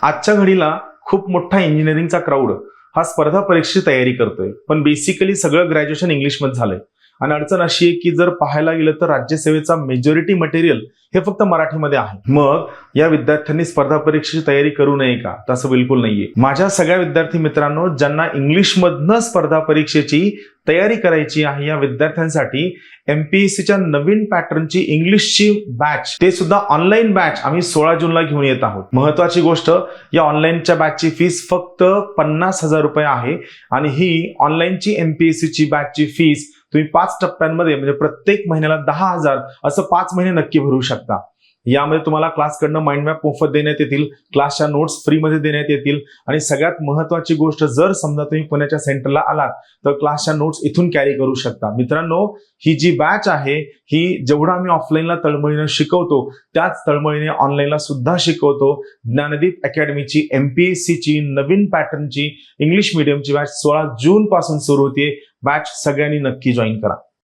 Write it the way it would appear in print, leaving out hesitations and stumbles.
आजच्या घडीला खूप मोठा इंजिनिअरिंगचा क्राऊड हा स्पर्धा परीक्षेची तयारी करतोय, पण बेसिकली सगळं ग्रॅज्युएशन इंग्लिशमध्ये झालंय. आणि अडचण अशी आहे की जर पाहायला गेलं तर राज्यसेवेचा मेजॉरिटी मटेरियल हे फक्त मराठीमध्ये आहे. मग या विद्यार्थ्यांनी स्पर्धा परीक्षेची तयारी करू नये का? तसं बिलकुल नाहीये. माझ्या सगळ्या विद्यार्थी मित्रांनो, ज्यांना इंग्लिशमधनं स्पर्धा परीक्षेची तयारी करायची आहे, या विद्यार्थ्यांसाठी एमपीएससीच्या नवीन पॅटर्नची इंग्लिशची बॅच, ते सुद्धा ऑनलाईन बॅच आम्ही 16 जूनला घेऊन येत आहोत. महत्वाची गोष्ट, या ऑनलाईनच्या बॅचची फीस फक्त 50,000 रुपये आहे. आणि ही ऑनलाईनची एमपीएससीची बॅचची फीस तुम्ही 5 टप्प्यांमध्ये, म्हणजे प्रत्येक महिन्याला 10,000 असं 5 महिने नक्की भरू शकता. यामध्ये तुम्हाला क्लासकडनं माइंड मॅप मोफत देण्यात येतील, क्लासच्या नोट्स फ्रीमध्ये देण्यात येतील. आणि सगळ्यात महत्वाची गोष्ट, जर समजा तुम्ही पुण्याच्या सेंटरला आलात तर क्लासच्या नोट्स इथून कॅरी करू शकता. मित्रांनो, ही जी बॅच आहे ही जेवढं आम्ही ऑफलाईनला तळमळीनं शिकवतो त्याच तळमळीने ऑनलाईनला सुद्धा शिकवतो. ज्ञानदीप अकॅडमीची एमपीएससीची नवीन पॅटर्नची इंग्लिश मीडियमची बॅच 16 जून पासून सुरू होते. बॅच सगळ्यांनी नक्की जॉईन करा.